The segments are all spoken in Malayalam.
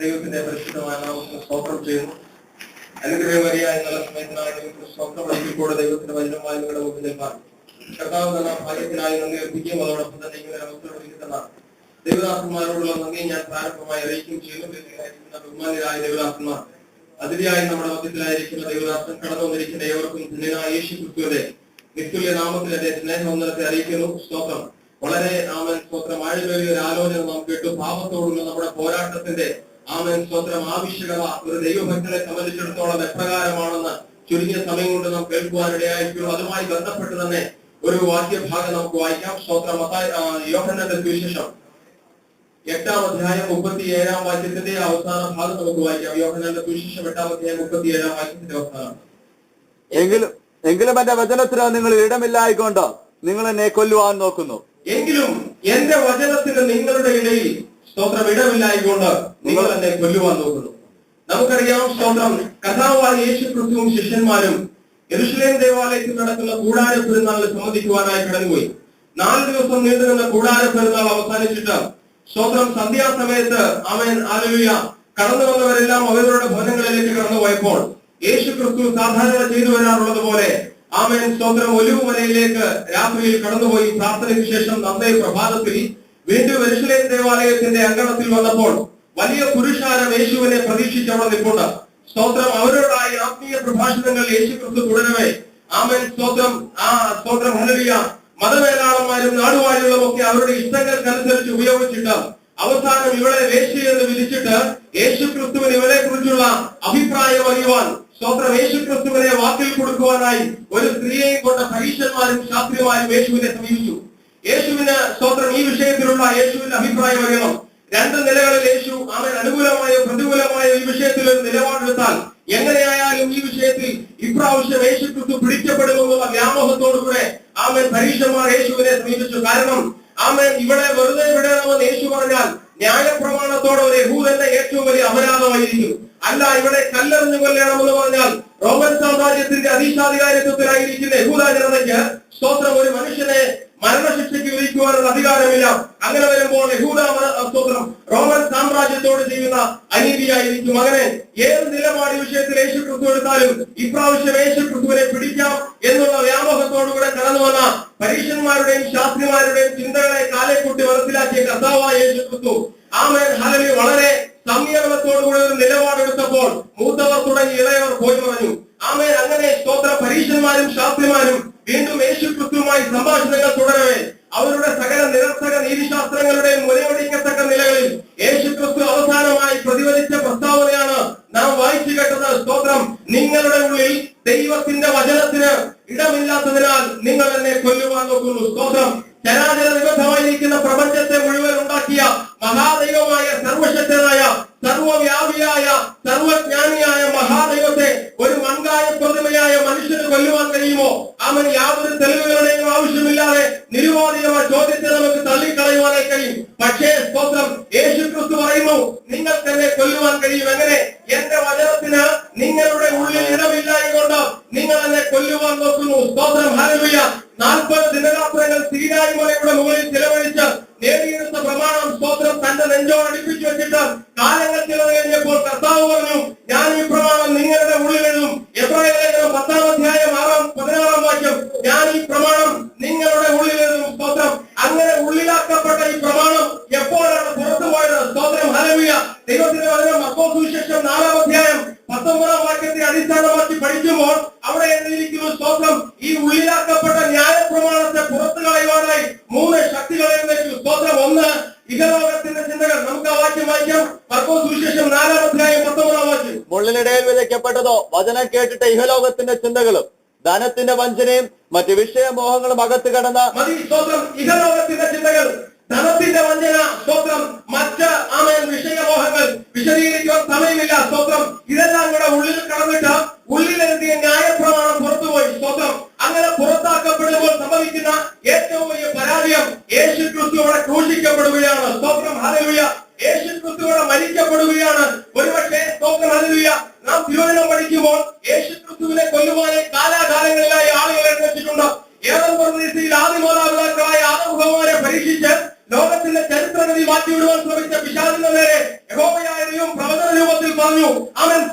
ദൈവത്തിന്റെ പരിശുദ്ധമായ നാമത്തിന് സ്തോത്രം ചെയ്യുന്നു. അനുഗ്രഹമരിയ എന്നുള്ള സമയത്തിനായി ദൈവത്തിന് സ്തോത്രം ഒരിക്കൽക്കൂടെ ദൈവത്തിന്റെ വചനമായി നിങ്ങളുടെ മുമ്പിൽ നിൽക്കാൻ കർത്താവ് തന്ന ഭാഗ്യത്തിനായി നന്ദി അർപ്പിക്കുകയും അതോടൊപ്പം തന്നെ ഇങ്ങനെ അവസരം ഒരുക്കി തന്ന ദൈവദാസന്മാരോടുള്ള നന്ദി ഞാൻ പ്രാരംഭമായി അറിയിക്കുകയും ചെയ്യുന്നു. ബഹുമാന്യരായ ദൈവദാസന്മാർ, അതിഥിയായി നമ്മുടെ മധ്യത്തിലായിരിക്കുന്ന ദൈവദാസൻ കടന്നു വന്നിരിക്കുന്ന ഏവർക്കും ധന്യനായ യേശു ക്രിസ്തുവിന്റെ നിസ്തുല്യ നാമത്തിൽ എന്റെ സ്നേഹവന്ദനത്തെ അറിയിക്കുന്നു. സ്തോത്രം. വളരെ ആമേൻ സ്തോത്രം. ആഴമേറിയ ഒരു ആലോചന നാം കേട്ടു. പാപത്തോടുള്ള നമ്മുടെ പോരാട്ടത്തിന്റെ ആമേൻ സ്തോത്രം ആവശ്യകത ഒരു ദൈവഭക്തനെ സംബന്ധിച്ചിടത്തോളം എപ്രകാരമാണെന്ന് ചുരുങ്ങിയ സമയം കൊണ്ട് നാം കേൾക്കുവാനിടയായിരിക്കുന്നു. അതുമായി ബന്ധപ്പെട്ട് തന്നെ ഒരു വാക്യഭാഗം നമുക്ക് വായിക്കാം. സ്തോത്രം. യോഹന്നാന്റെ സുവിശേഷം 8-ാം അധ്യായം 37-ാം വാക്യത്തിന്റെ അവസാന ഭാഗം നമുക്ക് വായിക്കാം. യോഹന്നാന്റെ സുവിശേഷം 8-ാം അധ്യായം 37-ാം വാക്യത്തിന്റെ അവസാനം. എങ്കിലും എന്റെ വചനത്തിന് നിങ്ങൾ ഇടമില്ലായിക്കൊണ്ട് നിങ്ങൾ എന്നെ കൊല്ലുവാൻ നോക്കുന്നു. എങ്കിലും എന്റെ വചനത്തിന് നിങ്ങളുടെ ഇടയിൽ സ്തോത്രം ഇടമില്ലായിക്കൊണ്ട് നിങ്ങൾ എന്നെ കൊല്ലുവാൻ നോക്കുന്നു. നമുക്കറിയാം സ്തോത്രം, കർത്താവായ യേശു ക്രിസ്തുവും ശിഷ്യന്മാരും യെരൂശലേം ദേവാലയത്തിൽ നടക്കുന്ന കൂടാര പെരുന്നാളിൽ സംബന്ധിക്കുവാനായി കടന്നുപോയി. 4 ദിവസം നീണ്ടുനിന്ന കൂടാര പെരുന്നാൾ അവസാനിച്ചിട്ട് സ്തോത്രം സന്ധ്യാസമയത്ത് ആമേൻ ഹല്ലേലൂയ കടന്നു വന്നവരെല്ലാം അവരുടെ ഭവനങ്ങളിലേക്ക് കടന്നുപോയപ്പോൾ യേശു ക്രിസ്തു സാധാരണ ചെയ്തു വരാറുള്ളത് പോലെ ആമേൻ സ്തോത്രം ഒലിവുമലയിലേക്ക് രാത്രിയിൽ കടന്നുപോയി പ്രാർത്ഥനയ്ക്ക് ശേഷം നന്നേ പ്രഭാതത്തിൽ വീണ്ടും യെരൂശലേം ദേവാലയത്തിന്റെ അങ്കണത്തിൽ വന്നപ്പോൾ വലിയ പുരുഷാരം യേശുവിനെ പ്രതീക്ഷിച്ചവിടെ നിൽപ്പുണ്ട്. സ്തോത്രം. അവരോടായി ആത്മീയ പ്രഭാഷണങ്ങൾ യേശു ക്രിസ്തു തുടരവേ ആമേൻ സ്തോത്രം സ്തോത്രം ഹല്ലേലൂയ മതമേലാളന്മാരും നാടുവാഴികളും ഒക്കെ അവരുടെ ഇഷ്ടങ്ങൾക്കനുസരിച്ച് ഉപയോഗിച്ചിട്ട് അവസാനം ഇവളെ വേശ്യ എന്ന് വിധിച്ചിട്ട് യേശു ക്രിസ്തുവിന് ഇവരെ കുറിച്ചുള്ള അഭിപ്രായം അറിയുവാൻ സ്തോത്രം യേശു ക്രിസ്തുവിനെ വാക്കിൽ കൊടുക്കുവാനായി ഒരു സ്ത്രീയെയും കൊണ്ട് പരീക്ഷന്മാരും ശാസ്ത്രിമാരും യേശുവിനെ സമീപിച്ചു. യേശുവിന് സ്തോത്രം ഈ വിഷയത്തിലുള്ള യേശുവിന്റെ അഭിപ്രായം അറിയണം. 2 നിലകളിൽ യേശു അവൻ അനുകൂലമായോ പ്രതികൂലമായോ ഈ വിഷയത്തിൽ ഒരു നിലപാടെടുത്താൽ എങ്ങനെയായാലും ഈ വിഷയത്തിൽ ഇപ്രാവശ്യം യേശു ക്രിസ്തു പിടിക്കപ്പെടുമെന്നുള്ള വ്യാമോഹത്തോടുകൂടെ ആമേൻ പരീക്ഷന്മാർ യേശുവിനെ സമീപിച്ചു. കാരണം ആമേൻ ഇവിടെ വെറുതെ വിടണമെന്ന് യേശു പറഞ്ഞാൽ ന്യായപ്രമാണത്തോടെ ഒരു യഹൂദന്റെ ഏറ്റവും വലിയ അപരാധമായിരിക്കും. അല്ല, ഇവിടെ കല്ലെറിഞ്ഞു കൊല്ലണമെന്ന് പറഞ്ഞാൽ റോമൻ സാമ്രാജ്യത്തിന്റെ അധീശാധികാരിത്വത്തിലായിരിക്കുന്ന യഹൂദ ജനതയ്ക്ക് സ്തോത്രം ഒരു മനുഷ്യനെ മരണശിക്ഷയ്ക്ക് വിധിക്കുവാനുള്ള അധികാരമില്ല. അങ്ങനെ വരുമ്പോൾ യഹൂദ സ്തോത്രം റോമൻ സാമ്രാജ്യത്തോട് ചെയ്യുന്ന അനീതിയായിരിക്കും. അങ്ങനെ ഏത് നിലപാട് വിഷയത്തിൽ യേശു ക്രിസ്തു എടുത്താലും ഇപ്രാവശ്യം യേശു ക്രിസ്തുവിനെ പിടിക്കാം എന്നുള്ള വ്യാമോഹത്തോടുകൂടെ കടന്നു വന്ന പരീക്ഷന്മാരുടെയും ശാസ്ത്രിമാരുടെയും ചിന്തകളെ കാലെക്കൂട്ടി മനസ്സിലാക്കിയ കർത്താവായ യേശു ക്രിസ്തു ആമേൻ ഹല്ലേലൂയ വളരെ സംയമനത്തോടുകൂടി ഒരു നിലപാടെടുത്തപ്പോൾ മൂത്തവർ തുടങ്ങി ഇളയവർ പോയി മറഞ്ഞു. ആമേൻ. അങ്ങനെ സ്തോത്ര പരീക്ഷന്മാരും ശാസ്ത്രിമാരും വീണ്ടും യേശു ക്രിസ്തുവുമായി സംഭാഷണങ്ങൾ തുടരവേ അവരുടെ സകല നിരർത്ഥക നീതിശാസ്ത്രങ്ങളുടെയും മുലയൊടിക്കത്തക്ക നിലകളിൽ യേശു ക്രിസ്തു അവസാനമായി പ്രതിഫലിച്ച പ്രസ്താവനയാണ് നാം വായിച്ചു കേട്ടത്. സ്തോത്രം. നിങ്ങളുടെ ഉള്ളിൽ ദൈവത്തിന്റെ വചനത്തിന് ഇടമില്ലാത്തതിനാൽ നിങ്ങൾ എന്നെ കൊല്ലുവാൻ നോക്കുന്നു. സ്തോത്രം. ചരാചര നിബദ്ധമായിരിക്കുന്ന പ്രപഞ്ചത്തെ മുഴുവൻ ഉണ്ടാക്കിയ മഹാദൈവമായ സർവശക്തനായ സർവവ്യാപിയായ സർവജ്ഞാനിയായ മഹാദൈവത്തെ ഒരു മൺകായ പ്രതിമയായ മനുഷ്യന് കൊല്ലുവാൻ കഴിയുമോ? അവൻ യാതൊരു തെളിവുകളുടെയും ആവശ്യമില്ലാതെ നിരുപാധികമായ ചോദ്യത്തെ നമുക്ക് തള്ളിക്കളയുവാനായി കഴിയും. പക്ഷേ സ്തോത്രം യേശു ക്രിസ്തു പറയുന്നു, നിങ്ങൾക്ക് എന്നെ കൊല്ലുവാൻ കഴിയും. എങ്ങനെ? എന്റെ വചനത്തിന് നിങ്ങളുടെ ഉള്ളിൽ ഇടമില്ലായതുകൊണ്ട് നിങ്ങൾ എന്നെ കൊല്ലുവാൻ നോക്കുന്നു. സ്തോത്രം. ഹല്ലേലൂയ. 40 ദിനരാത്രങ്ങൾ സീനായി മലയുടെ മുകളിൽ ചിലവഴിച്ച് നേടിയെടുത്ത പ്രമാണം സ്തോത്രം തന്റെ നെഞ്ചോട് അടുപ്പിച്ചു വെച്ചിട്ട് കാലങ്ങൾ ചിലവ് കഴിഞ്ഞപ്പോൾ കർത്താവ് പറഞ്ഞു, ഞാൻ ഈ പ്രമാണം നിങ്ങളുടെ ഉള്ളിൽ എഴുതും. എബ്രായ ലേഖനം 10-ാം അധ്യായം 16-ാം വാക്യം, ഞാൻ ഈ പ്രമാണം നിങ്ങളുടെ ഉള്ളിൽ എഴുതും. സ്തോത്രം. അങ്ങനെ ഉള്ളിലാക്കപ്പെട്ട ഈ പ്രമാണം എപ്പോഴാണ് പുറത്തു പോയത്? സ്തോത്രം. ഹല്ലേലൂയ. ദൈവത്തിന്റെ വചനം മർക്കോസ് സുവിശേഷം 4-ാം അധ്യായം 19-ാം വാക്യത്തെ അടിസ്ഥാനമാക്കി പഠിക്കുമ്പോൾ അവിടെ എഴുതിയിരിക്കുന്നു സ്തോത്രം ഈ ഉള്ളിലാക്കപ്പെട്ട ന്യായപ്രമാണത്തെ പുറത്തു കളയുവാനായി 3 ശക്തികളെ വെച്ചു. സ്തോത്രം. 1 ഇഹലോകത്തിന്റെ ചിന്തകൾ. നമുക്ക് ആ വാക്യം വായിക്കാം. മർക്കോസ് സുവിശേഷം 4-ാം അധ്യായം 19-ാം വാക്യം. മുള്ളിനിടയിൽ വിതയ്ക്കപ്പെട്ടതോ വചനം കേട്ടിട്ട് ഇഹലോകത്തിന്റെ ചിന്തകളും ധനത്തിന്റെ വഞ്ചനയും മറ്റ് വിഷയമോഹങ്ങളും അകത്ത് കടന്ന മതി. സ്തോത്രം. ഇഹലോകത്തിന്റെ ചിന്തകൾ, ധനത്തിന്റെ വഞ്ചന, സ്തോത്രം, മറ്റ് ആമേൻ വിഷയമോഹങ്ങൾ വിശദീകരിക്കുവാൻ സമയമില്ല. സ്തോത്രം. ഇതെല്ലാം കൂടെ ഉള്ളിൽ കടന്നിട്ട് ഉള്ളിലെത്തിയ ന്യായപ്രമാണം പുറത്തുപോയി. സ്തോത്രം. അങ്ങനെ പുറത്താക്കപ്പെടുമ്പോൾ സംഭവിക്കുന്ന ഏറ്റവും വലിയ പരാജയം യേശു ക്രിസ്തു അവിടെ ക്രൂശിക്കപ്പെടുകയാണ്. സ്തോത്രം. ഹല്ലേലൂയ. യേശു ക്രിസ്തു അവിടെ മരിക്കപ്പെടുകയാണ്. ഒരുപക്ഷെ സ്തോത്രം ഹല്ലേലൂയ നാം തിരുവചനം പഠിക്കുമ്പോൾ യേശു ക്രിസ്തുവിനെ കൊല്ലുവാനായി കാലാകാലങ്ങളിലായി ആളുകളെ വെച്ചിട്ടുണ്ട്. ഏതൻ പ്രദേശത്തിൽ ആദിമാതാപിതാക്കളായ ആദം പരീക്ഷിച്ച് ലോകത്തിന്റെ ചരിത്രഗതി മാറ്റിവിടുവാൻ ശ്രമിച്ച പിശാചിന്റെ നേരെ യഹോവയായ ദൈവം പ്രവചനം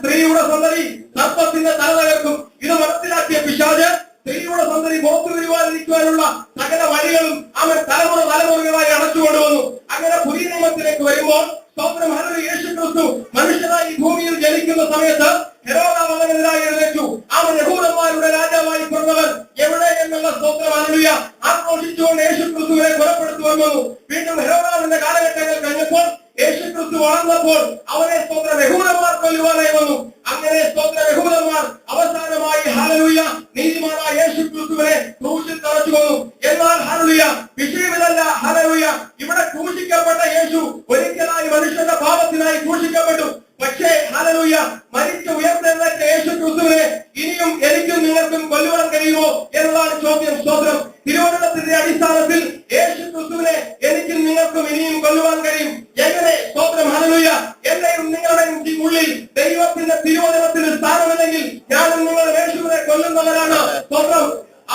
സ്ത്രീയുടെ സന്തതി സർപ്പത്തിന്റെ തല തകർക്കും. ഇത് മനസ്സിലാക്കിയ പിശാച് സ്ത്രീയുടെ സന്തതി പുറത്തു വരുവാനിരിക്കുവാനുള്ള സകല വഴികളും അവൻ തലമുറകളായി അടച്ചുകൊണ്ടുവന്നു. അങ്ങനെ പുതിയ നിയമത്തിലേക്ക് വരുമ്പോൾ സ്തോത്രം ഹല്ലേലൂയ, യേശു ക്രിസ്തു മനുഷ്യനായി ഭൂമിയിൽ ജനിക്കുന്ന സമയത്ത് ഹെരോദാവ് അവനെതിരായി എഴുന്നേറ്റു. അവൻ യഹൂദന്മാരുടെ രാജാവായി പിറന്നവൻ എവിടെ എന്നുള്ള സ്തോത്രം ഹല്ലേലൂയ ആക്രോശിച്ചുകൊണ്ട് യേശു ക്രിസ്തുവിനെ കൊലപ്പെടുത്തുവാൻ വന്നു. വീണ്ടും ഹെരോദാവിന്റെ കാലഘട്ടങ്ങൾ കഴിഞ്ഞപ്പോൾ യേശു ക്രിസ്തു വളർന്നപ്പോൾ അവനെ സ്തോത്രം യഹൂദന്മാർ കൊല്ലുവാനായി വന്നു. അങ്ങനെ സ്തോത്രം യഹൂദന്മാർ അവസാനമായി ഹല്ലേലൂയ നീതിമാനായ യേശു ക്രിസ്തുവിനെ ക്രൂശിൽ തറച്ചു കൊന്നു. എന്നാൽ ഹല്ലേലൂയ വിഷയമിതല്ല. ഹല്ലേലൂയ ഇവിടെ ക്രൂശിക്കപ്പെട്ട യേശു ഒരിക്കലായി മനുഷ്യന്റെ പാപത്തിനായി ക്രൂശിക്കപ്പെട്ടു. പക്ഷേ ഹല്ലേലൂയ മരിച്ചു ഉയർത്തെഴുന്നേറ്റ യേശു ക്രിസ്തുവിനെ ഇനിയും എനിക്കും നിങ്ങൾക്കും കൊല്ലുവാൻ കഴിയുമോ എന്നതാണ് ചോദ്യം. സ്തോത്രം തിരുവചനത്തിന്റെ അടിസ്ഥാനത്തിൽ യേശു ക്രിസ്തുവിനെ എനിക്കും നിങ്ങൾക്കും ഇനിയും കൊല്ലുവാൻ കഴിയും. എങ്ങനെ? സ്തോത്രം ഹല്ലേലൂയ എന്റെയും നിങ്ങളുടെയും ഉള്ളിൽ ദൈവത്തിന്റെ തിരുവചനത്തിന് സ്ഥാനമില്ലെങ്കിൽ ഞാനും നിങ്ങളും യേശുവിനെ കൊല്ലുന്നവരാണ്. സ്തോത്രം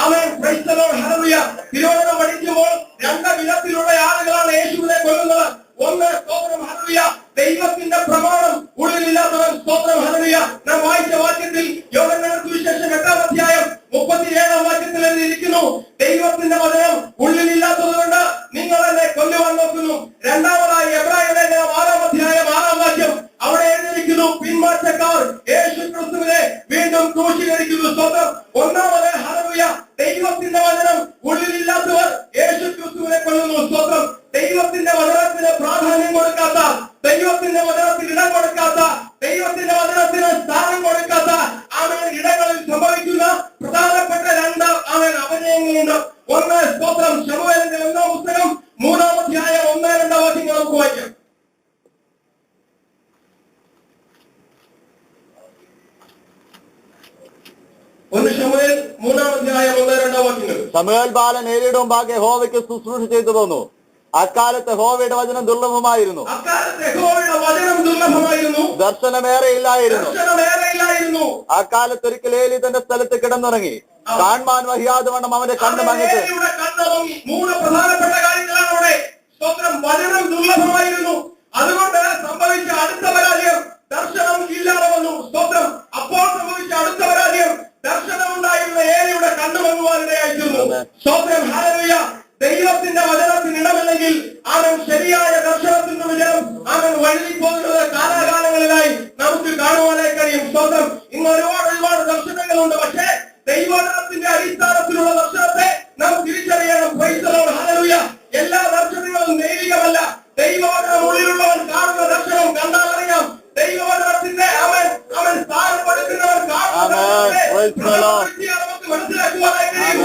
ആമേൻ, പ്രൈസ് ദി ലോർഡ്. ഹല്ലേലൂയ തിരുവചനം പഠിക്കുമ്പോൾ രണ്ട് വിധത്തിലുള്ള ആളുകളാണ് യേശുവിനെ കൊല്ലുന്നത്. ഒന്ന് സ്തോത്രം ഹല്ലേലൂയ ദൈവത്തിന്റെ പ്രമാണം ഉള്ളിലില്ലാത്തവൻ. സ്തോത്രം ഹല്ലേലൂയ നാം വായിച്ച വാക്യത്തിൽ യോഹന്നാൻ സുവിശേഷം 8-ാം അധ്യായം 37-ാം വാക്യത്തിൽ എഴുതിയിരിക്കുന്നു, ദൈവത്തിന്റെ വചനം ഉള്ളിലില്ലാത്തതുകൊണ്ട് നിങ്ങൾ എന്നെ കൊല്ലുവാൻ നോക്കുന്നു. രണ്ടാമതായി എബ്രായ ലേഖനം 6-ാം അധ്യായം 6-ാം വാക്യം അവിടെ എഴുതിയിരിക്കുന്നു, പിന്മാറ്റക്കാർ യേശു ക്രിസ്തുവിനെ വീണ്ടും ക്രൂശീകരിക്കുന്നു. സ്തോത്രം ഒന്നാമത് ഹല്ലേലൂയ ദൈവത്തിന്റെ വചനം ഉള്ളിലില്ലാത്തവർ യേശു ക്രിസ്തുവിനെ കൊല്ലുന്നു. സ്തോത്രം ദൈവത്തിന്റെ വചനത്തിന് പ്രാധാന്യം കൊടുക്കാത്ത, ദൈവത്തിന്റെ വചനത്തിന് ഇടം കൊടുക്കാത്ത, ദൈവത്തിന്റെ വചനത്തിന് സ്ഥാനം കൊടുക്കാത്ത ആമേൻ ഇടങ്ങളിൽ സംഭവിക്കുന്ന പ്രധാനപ്പെട്ട രണ്ട് ആമേൻ അപജയങ്ങളുണ്ട്. ഒന്ന് സ്തോത്രം ശമൂവേലിന്റെ 1-ാം പുസ്തകം 3-ാം അധ്യായം 1-2 വാക്യങ്ങൾ നമുക്ക് വായിക്കാം. ശമൂവേൽ 3-ാം അധ്യായം 1-2 വാക്യങ്ങൾ. ശമൂവേൽ ബാലൻ ഏലിയുടെ മുമ്പാകെ യഹോവയ്ക്ക് ശുശ്രൂഷ ചെയ്തു പോന്നു. അക്കാലത്ത് യഹോവയുടെ വചനം ദുർലഭമായിരുന്നു. ദർശനമേറെ ഇല്ലായിരുന്നു. അക്കാലത്ത് ഒരിക്കൽ ഏലി തന്റെ സ്ഥലത്ത് കിടന്നുറങ്ങി. കാണുവാൻ വഹിയാതെ വണ്ണം അവന്റെ കണ്ണ് മങ്ങിട്ട്. 3 പ്രധാനപ്പെട്ട കാര്യങ്ങളാണ് അവിടെ. സ്തോത്രം വചനം ദുർലഭമായിരുന്നു. അതുകൊണ്ട് സംഭവിച്ച അടുത്ത പരാജയം ദർശനം ഇല്ലാതെ വന്നു. സ്തോത്രം അപ്പോൾ സംഭവിച്ച അടുത്ത പരാജയം ദർശനം ഉണ്ടായിരുന്ന ഏലിയുടെ കണ്ണ് മങ്ങുവാനിടയായിരുന്നു. സ്തോത്രം ഹല്ലേലൂയ ദൈവത്തിന്റെ വചനത്തിന് ഇടമില്ലെങ്കിൽ അവൻ ശരിയായ ദർശനത്തിന്റെ വിജയം അവൻ വഴുതി പോകുന്നത് കാലാകാലങ്ങളിലായി നമുക്ക് കാണുവാനായി കഴിയും. സ്തോത്രം ഇന്ന് ഒരുപാട് ദർശനങ്ങളുണ്ട്. പക്ഷേ ദൈവവചനത്തിന്റെ അടിസ്ഥാനത്തിലുള്ള ദർശനത്തെ നാം തിരിച്ചറിയണം. Praise the Lord. ഹല്ലേലൂയ എല്ലാ ദർശനങ്ങളും ദൈവികമല്ല. ദൈവവചനം ഉള്ളിലുള്ളവൻ കാണുന്ന ദർശനം കണ്ടാൽ അറിയാം. ദൈവവചനത്തിന്റെ അവൻ സ്ഥാനം കൊടുക്കുന്നവൻ നമുക്ക് മനസ്സിലാക്കുവാനായി കഴിയും.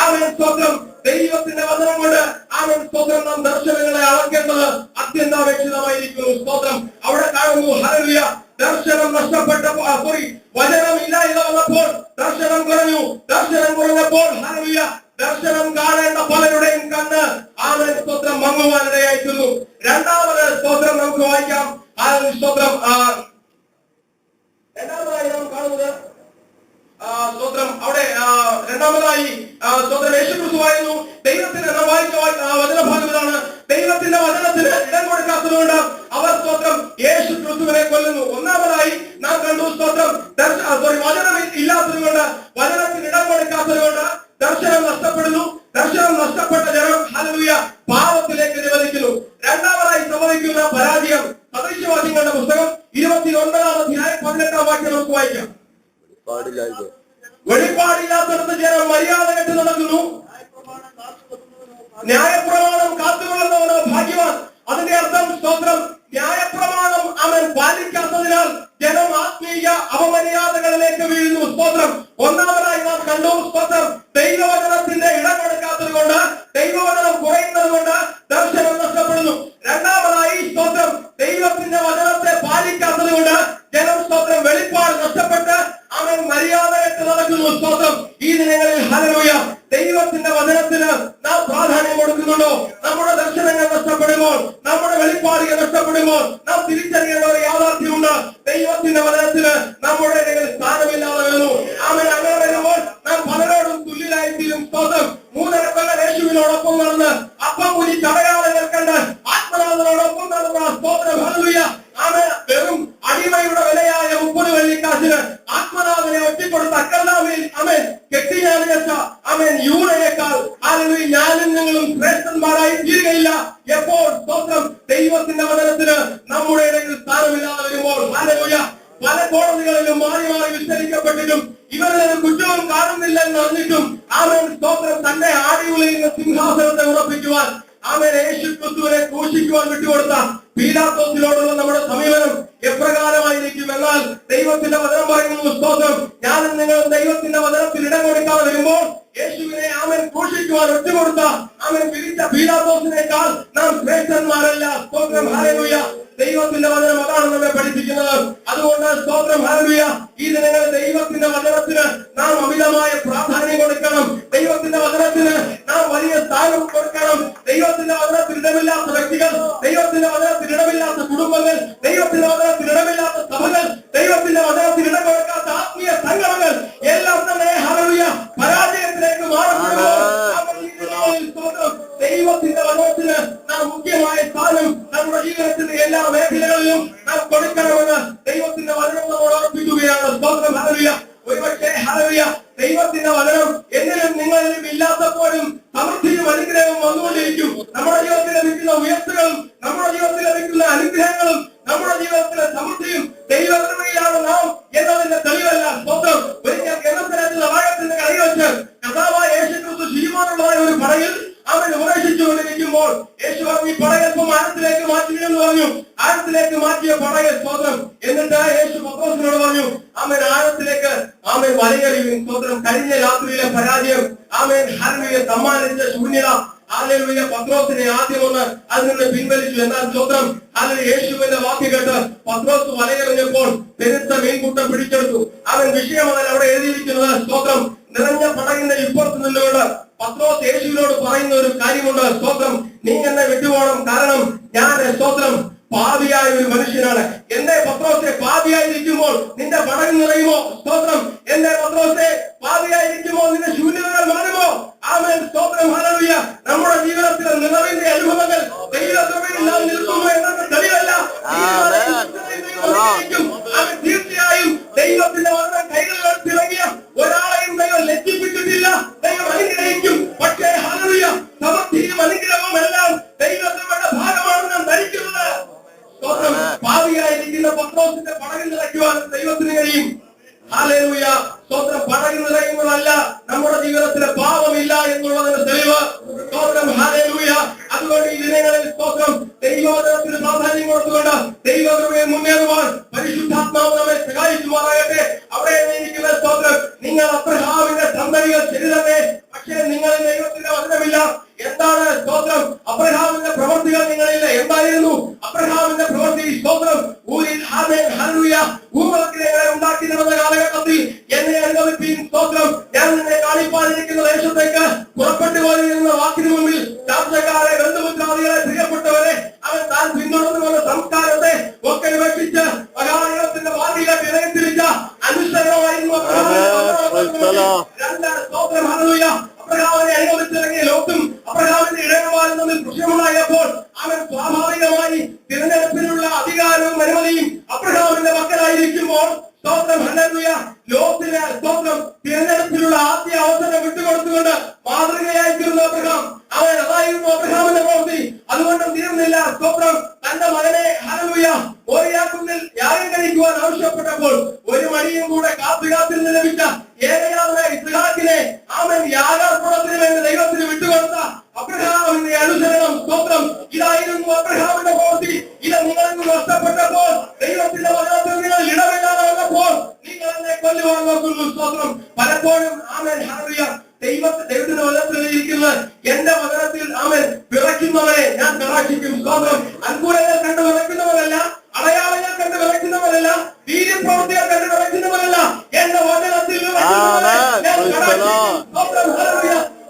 അവൻ സ്തോത്രം ദൈവത്തിന്റെ വചനം കൊണ്ട് അവൻ സ്തോത്രം നാം ദർശനങ്ങളെ അളക്കേണ്ടത് അത്യന്താപേക്ഷിതമായിരിക്കുന്നു. സ്തോത്രം അവിടെ കാണുന്നു ഹല്ലേലൂയ ദർശനം നഷ്ടപ്പെട്ടപ്പോൾ വചനം ഇല്ലാതെ വന്നപ്പോൾ ദർശനം കുറഞ്ഞു. ദർശനം കുറഞ്ഞപ്പോൾ ഹല്ലേലൂയ ദർശനം കാണേണ്ട പലരുടെയും കണ്ണ് അവൻ സ്തോത്രം മങ്ങുവാനിടയായിത്തീർന്നു. രണ്ടാമത് സ്തോത്രം നമുക്ക് വായിക്കാം. സ്തോത്രം രണ്ടാമതായി നാം കാണുന്നത് സ്തോത്രം അവിടെ രണ്ടാമതായി സ്തോത്രം യേശു ക്രിസ്തുവായിരുന്നു. ദൈവത്തിന് നാം വായിച്ച വചനഭാഗം ഇതാണ്, ദൈവത്തിന്റെ വചനത്തിന് ഇടം കൊടുക്കാത്തതുകൊണ്ട് അവർ സ്തോത്രം യേശു ക്രിസ്തുവിനെ കൊല്ലുന്നു. ഒന്നാമതായി നാം കണ്ടു സ്തോത്രം വചനം ഇല്ലാത്തതുകൊണ്ട്, വചനത്തിന് ഇടം കൊടുക്കാത്തതുകൊണ്ട് ദർശനം നഷ്ടപ്പെടുന്നു. ദർശനം നഷ്ടപ്പെട്ട ജനം ഹല്ലേലൂയ പാപത്തിലേക്ക് നിവദിക്കുന്നു. രണ്ടാമതായി സംഭവിക്കുന്ന പരാജയം സദൃശവാക്യങ്ങളുടെ പുസ്തകം 29-ാം അധ്യായം 18-ാം വാക്യം നമുക്ക് വായിക്കാം. വെളിപ്പാടില്ലാത്തടത്ത് ജനം മര്യാദ കെട്ടി നടക്കുന്നു. ന്യായപ്രമാണം കാത്തുകൊള്ളുന്നവനോ ഭാഗ്യവാൻ. അതിന്റെ അർത്ഥം സ്തോത്രം ന്യായപ്രമാണം അവൻ പാലിക്കാത്തതിനാൽ ജനം ആത്മീയ അവമര്യാദകളിലേക്ക് വീഴുന്നു. സ്തോത്രം ഒന്നാമതായി നാം കണ്ടു സ്തോത്രം ദൈവവചനത്തിന്റെ ഇടം കൊടുക്കാത്തത് കൊണ്ട്, ദൈവവചനം കുറയുന്നത് കൊണ്ട് ദർശനം നഷ്ടപ്പെടുന്നു. രണ്ടാമതായി സ്തോത്രം ദൈവത്തിന്റെ വചനത്തെ പാലിക്കാത്തത് കൊണ്ട് ജനം സ്തോത്രം വെളിപ്പാട് നഷ്ടപ്പെട്ട് അവൻ മര്യാദ കെട്ട് നടക്കുന്നു. സ്തോത്രം ഈ ദിനങ്ങളിൽ ഹല്ലേലൂയ ദൈവത്തിന്റെ വചനത്തിന് നാം പ്രാധാന്യം കൊടുക്കുന്നുണ്ടോ? നമ്മുടെ ദർശനങ്ങൾ നഷ്ടപ്പെടുമ്പോൾ, നമ്മുടെ വെളിപ്പാടുകൾ നഷ്ടപ്പെടുമ്പോൾ നാം തിരിച്ചറിയേണ്ട ഒരു യാഥാർത്ഥ്യമുണ്ട്. ദൈവത്തിന്റെ വചനത്തിന് നമ്മുടെ ഇടയിൽ സ്ഥാനമില്ലാതെ വരുന്നു. അങ്ങനെ വരുമ്പോൾ നാം പലരോടും തുല്യരായിത്തീരും. സ്തോത്രം 3 കൊല്ലം യേശുവിനോടൊപ്പം നടന്ന് അപ്പം കുഞ്ഞി ചടയാളങ്ങൾ കണ്ട് ആത്മനാഥനോടൊപ്പം നടന്ന സ്തോത്രം ഹല്ലേലൂയ വെറും അടിമയുടെ വിലയായ 30 വെള്ളി പിശാചിന് ആത്മനാഥനെ ഒറ്റിക്കൊടുത്ത അക്കല്ലാമയിൽ അവൻ കെട്ടിയാൽ വെച്ച അവൻ യൂറയേക്കാൾ ഹല്ലേലൂയ ഞാനും നിങ്ങളും ശ്രേഷ്ഠന്മാരായി തീരുകയില്ല. എപ്പോൾ സ്തോത്രം ദൈവത്തിന്റെ വചനത്തിന് നമ്മുടെ ഇടയിൽ സ്ഥാനമില്ലാതെ വരുമ്പോൾ ഹല്ലേലൂയ പല കോടതികളിലും മാറി മാറി വിസ്തരിക്കപ്പെട്ടിട്ടും ഇവരുടെ കുറ്റവും കാണുന്നില്ലെന്ന് അറിഞ്ഞിട്ടും അവൻ സ്തോത്രം തന്റെ ആടിയുള്ളിൽ സിംഹാസനത്തെ ഉറപ്പിക്കുവാൻ അവൻ യേശു ക്രിസ്തുവിനെ ക്രൂശിക്കുവാൻ വിട്ടുകൊടുത്ത പീലാത്തോസിനോടുള്ള നമ്മുടെ സമീപനം എപ്രകാരമായിരിക്കും എന്നാൽ ദൈവത്തിന്റെ വചനം പറയുന്നു സ്തോത്രം ഞാനും നിങ്ങളും ദൈവത്തിന്റെ വചനത്തിൽ ഇടം കൊടുക്കാതെ വരുമ്പോൾ യേശുവിനെ അവൻ ക്രൂശിക്കുവാൻ ഒറ്റുകൊടുത്ത അവൻ വിളിച്ച പീലാത്തോസിനേക്കാൾ നാം ശ്രേഷ്ഠന്മാരല്ല. സ്തോത്രം ഹല്ലേലൂയ. ദൈവത്തിന്റെ വചനം അതാണ് നമ്മെ പഠിപ്പിക്കുന്നത്. അതുകൊണ്ട് സ്തോത്രം ഹല്ലേലൂയ ഈ ദിനങ്ങളിൽ ദൈവത്തിന്റെ വചനത്തിന് നാം അമിതമായ പ്രാധാന്യം കൊടുക്കണം. ദൈവത്തിന്റെ വചനത്തിന് നാം വലിയ സ്ഥാനം കൊടുക്കണം. ദൈവത്തിന്റെ വചനത്തിൽ ഇടമില്ലാത്ത വ്യക്തികൾ, ദൈവത്തിന്റെ വചനത്തിൽ ഇടമില്ലാത്ത കുടുംബങ്ങൾ, ദൈവത്തിന്റെ വചനത്തിൽ ഇടമില്ലാത്ത സഭകൾ, ദൈവത്തിന്റെ വചനത്തിൽ ഇടം കൊടുക്കാത്ത ആത്മീയ സംഘടനകൾ എല്ലാം തന്നെ ഹല്ലേലൂയ പരാജയത്തിലേക്ക് മാറപ്പെടുമ്പോൾ ദൈവത്തിന്റെ വചനത്തിന് നാം മുഖ്യമായ സ്ഥാനം നമ്മുടെ ജീവിതത്തിന്റെ എല്ലാ മേഖലകളിലും നാം കൊടുക്കണമെന്ന് ദൈവത്തിന്റെ വചനം നമ്മോട് ഓർപ്പിക്കുകയാണ്. സ്തോത്രം ഹല്ലേലൂയ. ഒരുപക്ഷെ ഹല്ലേലൂയ ദൈവത്തിന്റെ വചനം എന്നിലും നിങ്ങളിലും ഇല്ലാത്തപ്പോഴും സമൃദ്ധിയും അനുഗ്രഹവും വന്നുകൊണ്ടിരിക്കും. നമ്മുടെ ജീവിതത്തിൽ ലഭിക്കുന്ന ഉയർച്ചകളും നമ്മുടെ ജീവിതത്തിൽ ലഭിക്കുന്ന അനുഗ്രഹങ്ങളും നമ്മുടെ ജീവിതത്തിലെ സമൃദ്ധിയും ദൈവകൃപയിലാണ് നാം എന്നതിന്റെ തെളിവല്ല. സ്തോത്രം ഒരിക്കൽ കേരളത്തിലെ വാഴത്തിന്റെ കൈവച്ച് കർത്താവായ യേശു ക്രിസ്തു ശിമോനുള്ളതായ ഒരു പടയിൽ അവൻ ഉപദേശിച്ചുകൊണ്ടിരിക്കുമ്പോൾ യേശു ഈ പടയൽപ്പം ആഴത്തിലേക്ക് മാറ്റുകയെന്ന് പറഞ്ഞു. ആഴത്തിലേക്ക് മാറ്റിയ പടയൽ സ്തോത്രം എന്നിട്ട് യേശു പത്രോസിനോട് പറഞ്ഞു അവൻ ആഴത്തിലേക്ക് അവൻ വലയെറിയും. സ്തോത്രം കഴിഞ്ഞ രാത്രിയിലെ പരാജയം അവൻ ഹല്ലേലൂയ സമ്മാനിച്ച ശൂന്യത ഹല്ലേലൂയ പത്രോസിനെ ആദ്യം ഒന്ന് അതിൽ നിന്ന് പിൻവലിച്ചു. എന്നാൽ സ്തോത്രം ഹല്ലേലൂയ യേശുവിന്റെ വാക്ക് കേട്ട് പത്രോസ് വലയെറിഞ്ഞപ്പോൾ പെരുത്ത മീൻകൂട്ടം പിടിച്ചെടുത്തു. അവൻ വിഷയമാണ് അവിടെ എഴുതിയിരിക്കുന്നത്. സ്തോത്രം നിറഞ്ഞ പടകിന്റെ ഇപ്പുറത്ത് നിന്നുകൊണ്ട് പത്രോസ് യേശുവിനോട് പറയുന്ന ഒരു കാര്യമുണ്ട്. സ്തോത്രം നീ എന്നെ വിട്ടുപോകണം, കാരണം ഞാൻ സ്തോത്രം പാപിയായ ഒരു മനുഷ്യനാണ്. എന്റെ പത്രോസെ പാപിയായിരിക്കുമ്പോൾ നിന്റെ പടകം നിറയുമോ? സ്തോത്രം എന്റെ പത്രോസെ പാപിയായിരിക്കുമ്പോൾ നിന്റെ ശൂന്യതകൾ മാറുമോ? ആമേൻ. സ്തോത്രം ഹല്ലേലൂയ. നമ്മുടെ ജീവിതത്തിലെ നിറവിന്റെ അനുഭവങ്ങൾ ദൈവകൃപയിൽ നാം നിൽക്കുമോ എന്നത് തെളിവല്ല. അവൻ തീർച്ചയായും ദൈവത്തിന്റെ വചനം കൈകളിൽ തിളങ്ങിയ ഒരാളെയും ദൈവം ലജ്ജിപ്പിച്ചിട്ടില്ല. ദൈവം അനുഗ്രഹിക്കും. പക്ഷേ ഹല്ലേലൂയ സമൃദ്ധിയും അനുഗ്രഹവും എല്ലാം ദൈവത്തിന്റെ ഭാഗമാണ് നാം ധരിക്കുന്നത്. സ്തോത്രം പാപിയായിരിക്കുന്ന പത്രോസിന്റെ പടകിൽ നിറയ്ക്കുവാൻ ദൈവത്തിന് കഴിയും. ഹല്ലേലൂയ. സ്തോത്രം പടകിൽ നിറയുന്നതല്ല നമ്മുടെ ജീവിതത്തിലെ പാപമില്ല എന്നുള്ളതിന് തെളിവ്. സ്തോത്രം ഹല്ലേലൂയ. അതുകൊണ്ട് ഈ ദിനങ്ങളിൽ സ്തോത്രം ദൈവവചനത്തിന് പ്രാധാന്യം കൊടുത്തുകൊണ്ട് ദൈവകൃപയെ മുന്നേറുവാൻ പരിശുദ്ധാത്മാവ് നമ്മെ സഹായിക്കുമാറാകട്ടെ. അവിടെ ഇരിക്കുന്ന സ്തോത്രം നിങ്ങൾ അബ്രഹാമിന്റെ സന്തതികൾ ശരി തന്നെ, പക്ഷേ നിങ്ങളിൽ ദൈവത്തിന്റെ വചനമില്ല. എന്താണ് സ്തോത്രം? അബ്രഹാമിന്റെ പ്രവൃത്തികൾ നിങ്ങളില്ല. എന്തായിരുന്നു അബ്രഹാമിന്റെ പ്രവൃത്തി? സ്തോത്രം ഭൂമക്കളെ ഉണ്ടാക്കി നടന്ന കാലഘട്ടത്തിൽ എന്നെ അനുഭവിപ്പീൻ. സ്തോത്രം ഞാൻ നിന്നെ കാണിപ്പാനിരിക്കുന്ന ദേശത്തേക്ക് പുറപ്പെട്ടു പോയി എന്ന വാക്കിന് മുമ്പിൽ ചാർച്ചക്കാരെ, ബന്ധുമിത്രാദികളെ, പ്രിയപ്പെട്ടവരെ അവൻ താൻ പിന്തുടർന്നു വന്ന സംസ്കാരത്തെ ഒക്കെ ഉപേക്ഷിച്ച് മഹാദൈവത്തിന്റെ വാദിയിലേക്ക് ഇറങ്ങിത്തിരിച്ച അനുസരണമായിരുന്നു സ്തോത്രം ഹല്ലേലൂയ. അബ്രഹാമിനെ അനുഭവിച്ചിറങ്ങിയ ലോത്തും അബ്രഹാമിന്റെ ഇടയമാകുന്നതിൽ പ്രശ്നമുണ്ടായപ്പോൾ അവൻ സ്വാഭാവികമായി തിരഞ്ഞെടുപ്പിനുള്ള അധികാരവും അനുമതിയും അബ്രഹാമിന്റെ മക്കളായിരിക്കുമ്പോൾ സ്തോത്രം ഹല്ലേലൂയ ലോകത്തിലെ സ്തോത്രം തിരഞ്ഞെടുപ്പിലുള്ള ആദ്യ അവസരം വിട്ടുകൊടുത്തുകൊണ്ട് മാതൃകയായി തീർന്ന അബ്രഹാം. അവൻ അതായിരുന്നു അബ്രഹാമിന്റെ പ്രവൃത്തി. അതുകൊണ്ട് തീർന്നില്ല. സ്തോത്രം തന്റെ മകനെ ഹല്ലേലൂയ മോറിയാക്കുന്നിൽ യാഗം കഴിക്കുവാൻ ആവശ്യപ്പെട്ടപ്പോൾ ഒരു മണിയും കൂടെ കാത്തുകാത്തിൽ ലഭിച്ച ഏകയാതനായ ഇസ്ഹാക്കിനെ അവൻ യാഗാർപ്പണത്തിന് വേണ്ടി ദൈവത്തിന് വിട്ടുകൊടുത്ത അബ്രഹാമിന്റെ അനുസരണം. സ്തോത്രം ഇതായിരുന്നു അബ്രഹാമിന്റെ പ്രവൃത്തി. ഇത് നിങ്ങളിൽ നിന്ന് നഷ്ടപ്പെട്ടപ്പോൾ ദൈവത്തിന്റെ വചനത്തിൽ നിങ്ങൾ ഇടമില്ലാതെ വന്നപ്പോൾ നിങ്ങൾ എന്നെ കൊല്ലുവാൻ നോക്കുന്നു. സ്തോത്രം പലപ്പോഴും ആമേൻ ഹല്ലേലൂയ ദൈവത്തിന്റെ വചനത്തിൽ ഇരിക്കുന്നത് എന്റെ വചനത്തിൽ ആമേൻ വിറയ്ക്കുന്നവരെ ഞാൻ കടാക്ഷിക്കും. സ്തോത്രം അത്ഭുതങ്ങൾ കണ്ടു വിറയ്ക്കുന്നവരല്ല, അടയാളങ്ങൾ കണ്ട് വിറയ്ക്കുന്നവരല്ല, വീര്യപ്രവൃത്തികൾ കണ്ട് വിറയ്ക്കുന്നവരല്ല, എന്റെ വചനത്തിൽ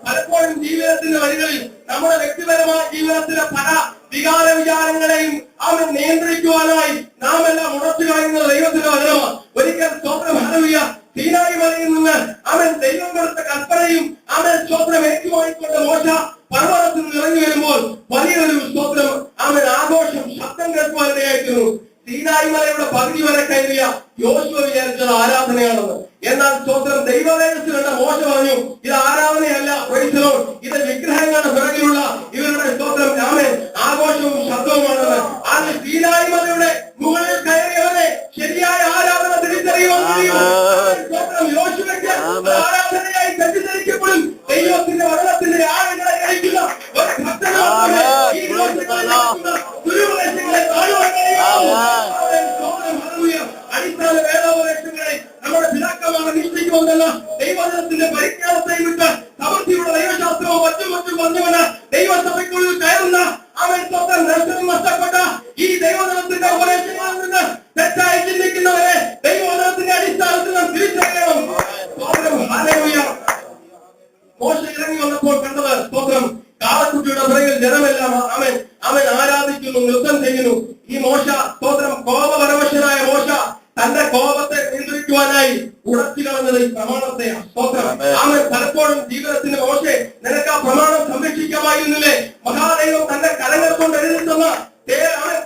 പലപ്പോഴും ജീവിതത്തിന്റെ വഴികളിൽ നമ്മുടെ വ്യക്തിപരമായ ജീവിതത്തിലെ പല വികാര വിചാരങ്ങളെയും അവൻ നിയന്ത്രിക്കുവാനായി നാം എല്ലാം ഉണർച്ചു കളയുന്ന ദൈവത്തിന്റെ വചനമാണ്. ഒരിക്കൽ സ്തോത്രം ഹല്ലേലൂയ സീനായി മലയിൽ നിന്ന് അവൻ ദൈവം കൊടുത്ത കൽപ്പനയും അവൻ സ്തോത്രം ഏറ്റുവാങ്ങിക്കൊണ്ട് മോശ പർവ്വതത്തിൽ നിന്ന് ഇറങ്ങി വരുമ്പോൾ വലിയൊരു സ്തോത്രം അവൻ ആഘോഷം ശബ്ദം കേൾക്കുവാനിടയായിരുന്നു. സീനായി മലയുടെ പകുതി വരെ കയറിയ യോശുവ വിചാരിച്ചത് ആരാധനയാണെന്ന്. എന്നാൽ സ്തോത്രം ദൈവവേദസ് കണ്ട മോശ പറഞ്ഞു, ഇത് ആരാധനയല്ല, പ്രൈസ് ദി ലോർഡ്, ഇത് വിഗ്രഹങ്ങളുടെ പിറകിലുള്ള ഇവരുടെ സ്തോത്രം ആമേൻ ആഘോഷവും ശബ്ദവുമാണെന്ന്. അത് സീനായി മലയുടെ മുകളിൽ കയറിയവരെ ശരിയായ ആരാധന തിരിച്ചറിയുവാൻ കഴിയും. സ്തോത്രം യോശുവയ്ക്ക് ആരാധനയായി തെറ്റിദ്ധരിക്കപ്പെടും. ദൈവത്തിന്റെ വചനത്തിന്റെ ആഴങ്ങളെ കഴിക്കുന്ന ഒരു ഭക്തനാണ് ഈ ദുരുപദേശങ്ങളെ കാണുവാൻ കഴിയും. അടിസ്ഥാന വേദോപദേശങ്ങളെ നമ്മുടെ പിതാക്കന്മാരെ നിശ്ചയിക്കുമെന്നല്ല, ദൈവവചനത്തിന്റെ പരിജ്ഞാനത്തെയും വിട്ട് സമൃദ്ധിയുടെ ദൈവശാസ്ത്രവും മറ്റും പറഞ്ഞുകൊണ്ട് ദൈവസഭയ്ക്കുള്ളിൽ കയറുന്ന അവൻ സ്വന്തം ദർശനം നഷ്ടപ്പെട്ട ഈ ദൈവവചനത്തിന്റെ ഉപദേശങ്ങളിൽ നിന്ന് തെറ്റായി ചിന്തിക്കുന്നവരെ ദൈവവചനത്തിന്റെ അടിസ്ഥാനത്തിൽ നാം തിരിച്ചറിയണം. മോശ ഇറങ്ങി വന്നപ്പോൾ കണ്ടത് സ്തോത്രം കാളക്കുട്ടിയുടെ പിറകിൽ ജനമെല്ലാം അവൻ ആരാധിക്കുന്നു, നൃത്തം ചെയ്യുന്നു. ഈ മോശ സ്തോത്രം കോപപരവശനായ മോശ തന്റെ കോപത്തെ നിയന്ത്രിക്കുവാനായി ഉടച്ചു കളഞ്ഞത് ഈ പ്രമാണത്തെ സ്തോത്രം. അവൻ പലപ്പോഴും ജീവിതത്തിന്റെ മോശെ നിനക്ക് ആ പ്രമാണം സംരക്ഷിക്കാമായിരുന്നില്ലേ? മഹാദൈവം തന്റെ കരങ്ങൾ കൊണ്ട് എഴുതി തന്ന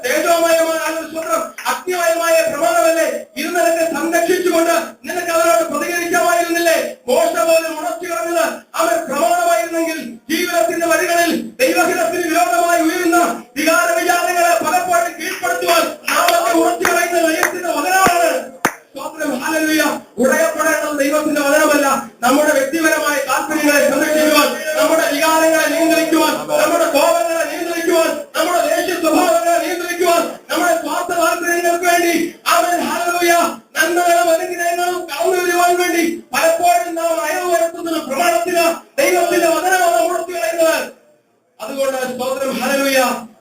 തേജോമയമായ സ്വന്തം അഗ്നിമയമായ പ്രമാണമല്ലേ, ഇത് നിനക്ക് സംരക്ഷിച്ചുകൊണ്ട് നിനക്ക് അവരോട് പ്രതികരിക്കാമായിരുന്നില്ലേ? മോശ പോലും ഉടച്ചു കളഞ്ഞത് അവൻ പ്രമാണമായിരുന്നെങ്കിൽ ജീവിതത്തിന്റെ വഴികളിൽ ദൈവഹിതത്തിന് വിരോധമായി ഉയരുന്ന വികാര വിചാരങ്ങളെ പലപ്പോഴും കീഴ്പ്പെടുത്തുവാൻ നാമത്തെ ഉടച്ചു കളയുന്ന ദൈവത്തിന്റെ വചനമാണ്. ഉടയപ്പെടേണ്ടത് ദൈവത്തിന്റെ വചനമല്ല, നമ്മുടെ വ്യക്തിപരമായ താല്പര്യങ്ങളെ സംരക്ഷിക്കുവാൻ, നമ്മുടെ വികാരങ്ങളെ നിയന്ത്രിക്കുവാൻ, നമ്മുടെ കോപങ്ങളെ നിയന്ത്രിക്കുവാൻ, നമ്മുടെ ദേഷ്യ സ്വഭാവങ്ങളെ നിയന്ത്രിക്കുവാൻ, നമ്മുടെ സ്വാർത്ഥ താല്പര്യങ്ങൾക്ക് വേണ്ടി അവൻ ഹല്ലേലൂയ നന്മകളും അനുഗ്രഹങ്ങളും കടന്നു വരുവാൻ വേണ്ടി പലപ്പോഴും നാം അയവ് വരുത്തുന്ന പ്രമാണത്തിന് ദൈവത്തിന്റെ വചനമാണ് ഉടച്ചു കളയുന്നത്. അതുകൊണ്ട് സ്തോത്രം ഹല്ലേലൂയ.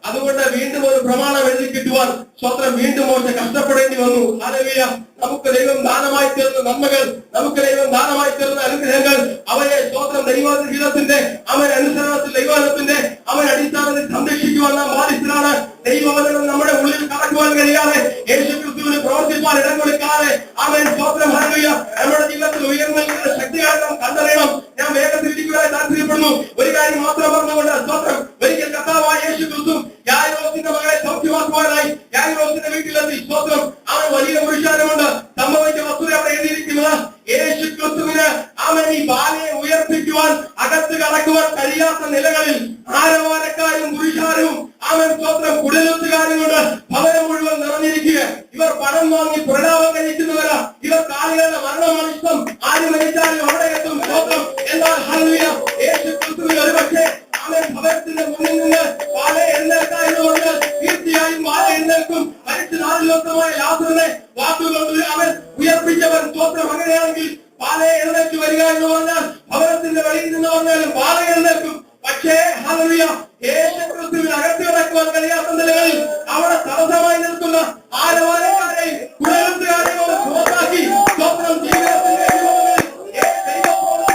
അതുകൊണ്ട് വീണ്ടും ഒരു പ്രമാണം എഴുതി കിട്ടുവാൻ സ്തോത്രം വീണ്ടും മോശ കഷ്ടപ്പെടേണ്ടി വന്നു. ഹല്ലേലൂയ. നമുക്ക് ദൈവം ദാനമായി തീർന്ന നന്മകൾ, നമുക്ക് ദൈവം ദാനമായി തീർന്ന അനുഗ്രഹങ്ങൾ, അവയെ സ്തോത്രം ദൈവഹിതത്തിന്റെ അവൻ അനുസരണത്തിൽ ദൈവത്തിന്റെ അവൻ അടിസ്ഥാനത്തിൽ സംരക്ഷിക്കുവാൻ നാം ബാധ്യസ്ഥരാണ്. ദൈവവചനം നമ്മുടെ ഉള്ളിൽ കടക്കുവാൻ കഴിയാതെ, യേശുക്രിസ്തുവിന് പ്രവർത്തിപ്പാൻ ഇടം കൊടുക്കാതെ അവൻ സ്തോത്രം ഹല്ലേലൂയ നമ്മുടെ ജീവിതത്തിൽ ഉയർന്നു നിൽക്കുന്ന ശക്തികളെ നാം കണ്ടറിയണം. ഞാൻ വേഗത്തിൽ ഇരിക്കുവാൻ താല്പര്യപ്പെടുന്നു. ഒരു കാര്യം മാത്രം പറഞ്ഞുകൊണ്ട് സ്തോത്രം ഒരിക്കൽ കർത്താവായ യേശുക്രിസ്തു യായിറോസിന്റെ മകളെ സൗഖ്യമാക്കുവാനായി യായിറോസിന്റെ വീട്ടിലെത്തി. സ്തോത്രം അവൻ വലിയ പുരുഷാരമുണ്ട്. സംഭവിച്ച വസ്തുത അവിടെ എഴുതിയിരിക്കുന്നത് യേശുക്രിസ്തുവിന് അവൻ ഈ ബാലയെ ഉയർപ്പിക്കുവാൻ അകത്ത് കടക്കുവാൻ കഴിയാത്ത നിലകളിൽ ആരവാരക്കാരും പുരുഷാരവും അവൻ സ്തോത്രം കുടലുത്തുകാരും കൊണ്ട് ഭവനം മുഴുവൻ നിറഞ്ഞിരിക്കുക. ഇവർ പണം വാങ്ങി പ്രലാപം കഴിക്കുന്നവരാ. ഇവർ കാലികളുടെ മരണമാണ് ഇഷ്ടം. ആര് മരിച്ചാലും അവിടെ എത്തും. സ്തോത്രം. എന്നാൽ ഹല്ലേലൂയ യേശുക്രിസ്തുവിന് ഒരുപക്ഷെ അവൻ ഭവനത്തിന്റെ മുന്നിൽ നിന്ന് ബാല എഴുന്നേൽക്ക എന്ന് പറഞ്ഞാൽ തീർച്ചയായും ബാല എഴുന്നേൽക്കും. മരിച്ചു 4 ദിവസമായ ലാസറിനെ വാക്കുകൊണ്ട് അവൻ ഉയർപ്പിച്ചവൻ. സ്തോത്രം. അങ്ങനെയാണെങ്കിൽ ബാലയെ എഴുന്നേറ്റ് വരിക എന്ന് പറഞ്ഞാൽ ഭവനത്തിന്റെ വെളിയിൽ നിന്ന് പറഞ്ഞാലും ബാല എഴുന്നേൽക്കും. പക്ഷേ ഹല്ലേലൂയ യേശുക്രിസ്തുവിന് അകത്ത് കിടക്കുവാൻ കഴിയാത്ത നിലകളിൽ അവിടെ തടസ്സമായി നിൽക്കുന്ന ആരവാരക്കാരെയും കുടലുത്തുകാരെയും അവർ പുറത്താക്കി സ്തോത്രം ജീവിതത്തിന്റെ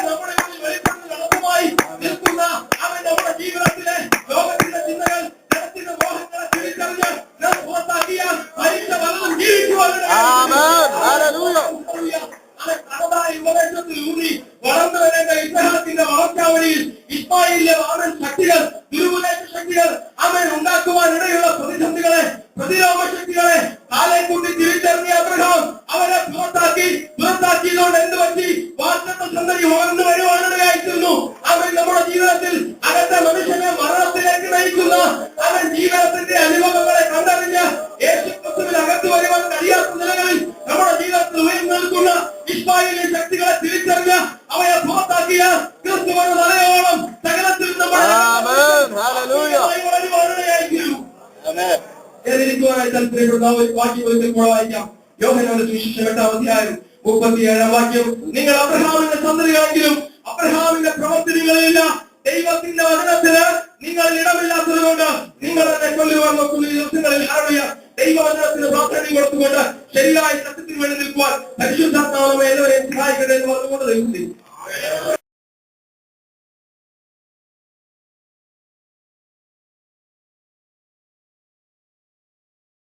നമ്മുടെ വെളിപ്പെടുന്ന നടത്തുമായി നിൽക്കുന്ന അവൻ നമ്മുടെ ജീവിതത്തിലെ ലോകത്തിന്റെ ചിന്തകൾ, ജനത്തിന്റെ മോഹങ്ങളെ തിരിച്ചറിഞ്ഞ് നാം പുറത്താക്കിയാൽ മരിച്ച പലതും ജീവിക്കുവാനുള്ള ഊന്നി വളർന്നു വരേണ്ട ഇസ്ഹാക്കിന്റെ വളർച്ചാവഴിയിൽ ഇസ്മായിലിലെ വാമൻ ശക്തികൾ, ദുരുപദേശ ശക്തികൾ അവൻ ഉണ്ടാക്കുവാൻ ഇടയുള്ള പ്രതിസന്ധികളെ, പ്രതിരോധ ശക്തികളെ കാലെ കൂട്ടി തിരിച്ചറിഞ്ഞ അബ്രഹാം അവരെ പുറത്താക്കിയതുകൊണ്ട് എന്ത് പറ്റി? വാഗ്ദത്ത സന്തതി വളർന്നു വരുവാനിടയായിത്തീർന്നു. അവൻ നമ്മുടെ ജീവിതത്തിൽ അകത്തെ മനുഷ്യനെ മരണത്തിലേക്ക് നയിക്കുന്ന അവൻ ജീവിതത്തിന്റെ അനുഭവങ്ങളെ കണ്ടറിഞ്ഞ് യേശുക്രിസ്തുവിൽ അകത്ത് വരുവാൻ കഴിയാത്ത നിലകളിൽ നമ്മുടെ ജീവിതത്തിൽ ഉയർന്നു നിൽക്കുന്ന ഇസ്മായിലിലെ ശക്തികളെ തിരിച്ചറിഞ്ഞ് അവയെ പുറത്താക്കിയ ക്രിസ്തുവിന്റെ തലയോളം സകലത്തിൽ എതിരിക്കുവാനായി താല്പര്യപ്പെടുന്ന ഒരു വാക്യം ഒരിക്കൽ കൂടെ വായിക്കാം. യോഹന്നാന്റെ സുവിശേഷം 8-ാം അധ്യായം 37-ാം വാക്യം. നിങ്ങൾ അബ്രഹാമിന്റെ സന്തതിയാണെങ്കിലും അബ്രഹാമിന്റെ പ്രവർത്തനങ്ങളിലില്ല. ദൈവത്തിന്റെ വചനത്തിന് നിങ്ങൾ ഇടമില്ലാത്തത് കൊണ്ട് നിങ്ങൾ എന്നെ കൊല്ലുവാൻ നോക്കുന്ന ഈ ദിവസങ്ങളിൽ ഹല്ലേലൂയ ദൈവവചനത്തിന് പ്രാധാന്യം കൊടുത്തുകൊണ്ട് ശരിയായ സത്യത്തിന് വേണ്ടി നിൽക്കുവാൻ പരിശുദ്ധാത്മാവ് എല്ലാവരെയും സഹായിക്കട്ടെ എന്ന് പറഞ്ഞുകൊണ്ട്